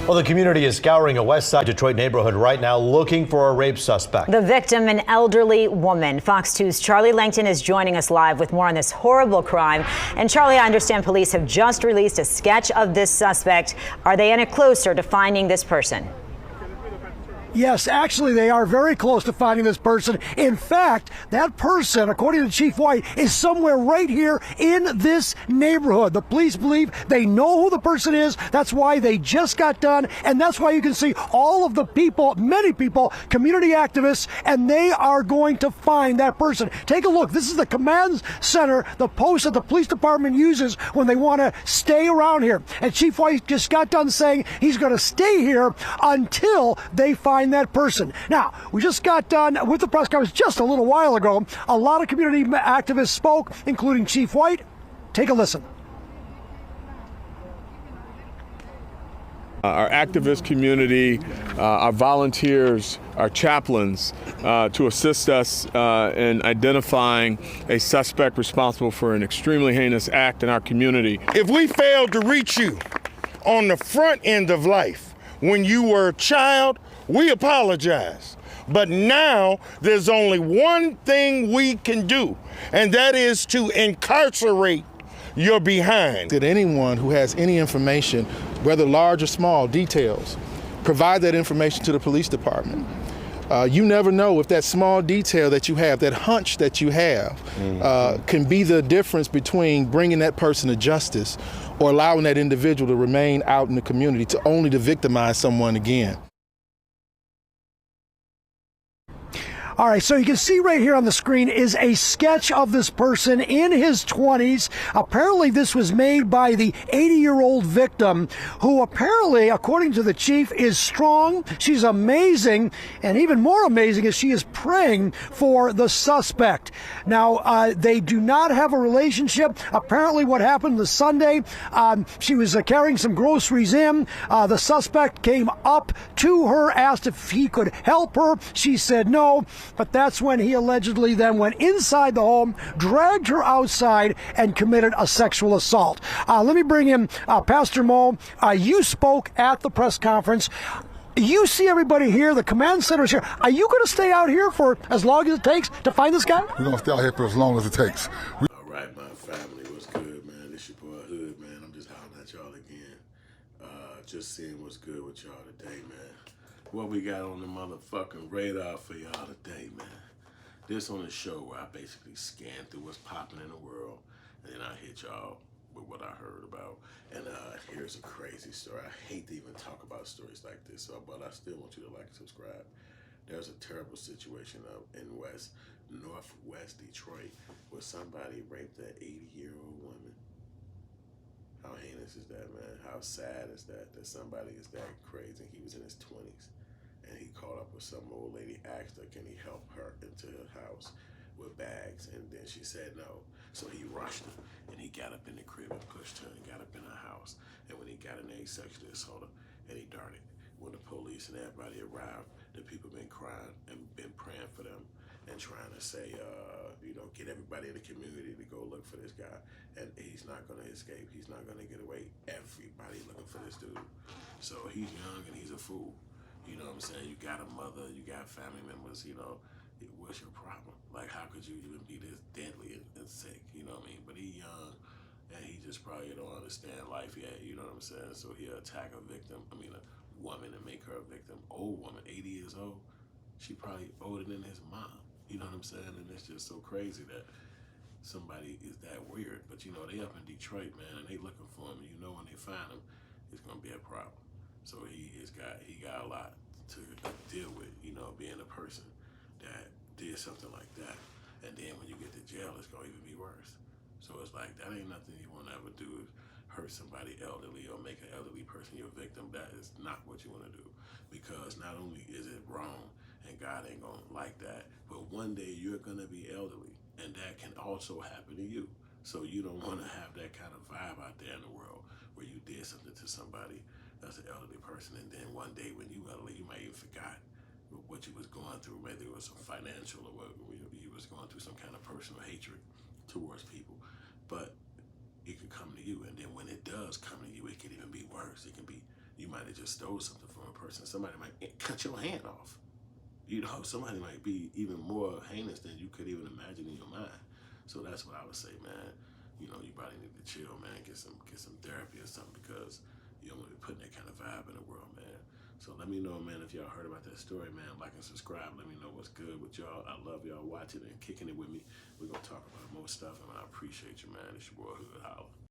Well, the community is scouring a West Side Detroit neighborhood right now looking for a rape suspect. The victim, an elderly woman. Fox 2's Charlie Langton is joining us live with more on this horrible crime. And Charlie, I understand police have just released a sketch of this suspect. Are they any closer to finding this person? Yes, actually, they are very close to finding this person. In fact, that person, according to Chief White, is somewhere right here in this neighborhood. The police believe they know who the person is. That's why they just got done. And that's why you can see all of the people, many people, community activists, and they are going to find that person. Take a look. This is the command center, the post that the police department uses when they want to stay around here. And Chief White just got done saying he's going to stay here until they find that person. Now, we just got done with the press conference just a little while ago. A lot of community activists spoke, including Chief White. Take a listen. Our activist community, our volunteers, our chaplains, to assist us in identifying a suspect responsible for an extremely heinous act in our community. If we failed to reach you on the front end of life when you were a child, we apologize. But now there's only one thing we can do, and that is to incarcerate your behind. That anyone who has any information, whether large or small, details, provide that information to the police department. You never know if that small detail that you have, that hunch that you have, can be the difference between bringing that person to justice or allowing that individual to remain out in the community to victimize someone again. All right, so you can see right here on the screen is a sketch of this person in his 20s. Apparently, this was made by the 80-year-old victim, who apparently, according to the chief, is strong. She's amazing, and even more amazing is she is praying for the suspect. Now, they do not have a relationship. Apparently, what happened this Sunday, she was carrying some groceries in. The suspect came up to her, asked if he could help her. She said no. But that's when he allegedly then went inside the home, dragged her outside, and committed a sexual assault. Let me bring in Pastor Mo. You spoke at the press conference. You see everybody here, the command center is here. Are you going to stay out here for as long as it takes to find this guy? We're going to stay out here for as long as it takes. All right, my family, what's good, man? This your boy Hood, man. I'm just hollering at y'all again. Just seeing what's good with y'all today, man. What we got on the motherfucking radar for y'all today, man. This on the show where I basically scan through what's popping in the world, and then I hit y'all with what I heard about. And here's a crazy story. I hate to even talk about stories like this, but I still want you to like and subscribe. There's a terrible situation up in northwest Detroit where somebody raped an 80-year-old woman. How heinous is that, man? How sad is that somebody is that crazy? He was in his 20s. And he caught up with some old lady, asked her, can he help her into her house with bags? And then she said no. So he rushed her, and he got up in the crib and pushed her and got up in her house. And when he got in there, he sexually assaulted her, and he darted. When the police and everybody arrived, the people been crying and been praying for them and trying to say, get everybody in the community to go look for this guy. And he's not gonna escape. He's not gonna get away. Everybody looking for this dude. So he's young and he's a fool. You know what I'm saying? You got a mother, you got family members, what's your problem? Like, how could you even be this deadly and sick? You know what I mean? But he young, and he just probably don't understand life yet, you know what I'm saying? So he'll attack a woman and make her a victim. Old woman, 80 years old, she probably older than his mom. You know what I'm saying? And it's just so crazy that somebody is that weird. But they up in Detroit, man, and they looking for him. And when they find him, it's gonna be a problem. So he got a lot to deal with, being a person that did something like that. And then when you get to jail, it's gonna even be worse. So it's like, that ain't nothing you wanna ever do, is hurt somebody elderly or make an elderly person your victim. That is not what you wanna do. Because not only is it wrong, and God ain't gonna like that, but one day you're gonna be elderly, and that can also happen to you. So you don't wanna have that kind of vibe out there in the world where you did something to somebody that's an elderly person, and then one day when you elderly, you might even forgot what you was going through. Maybe it was some financial, or what you was going through, some kind of personal hatred towards people. But it could come to you, and then when it does come to you, it can even be worse. It can be you might have just stole something from a person. Somebody might cut your hand off. You know, somebody might be even more heinous than you could even imagine in your mind. So that's what I would say, man. You know, you probably need to chill, man. Get some therapy or something, because you don't want to be putting that kind of vibe in the world, man. So let me know, man, if y'all heard about that story, man. Like and subscribe. Let me know what's good with y'all. I love y'all watching and kicking it with me. We're going to talk about more stuff, and I appreciate you, man. It's your boy Hood Holla.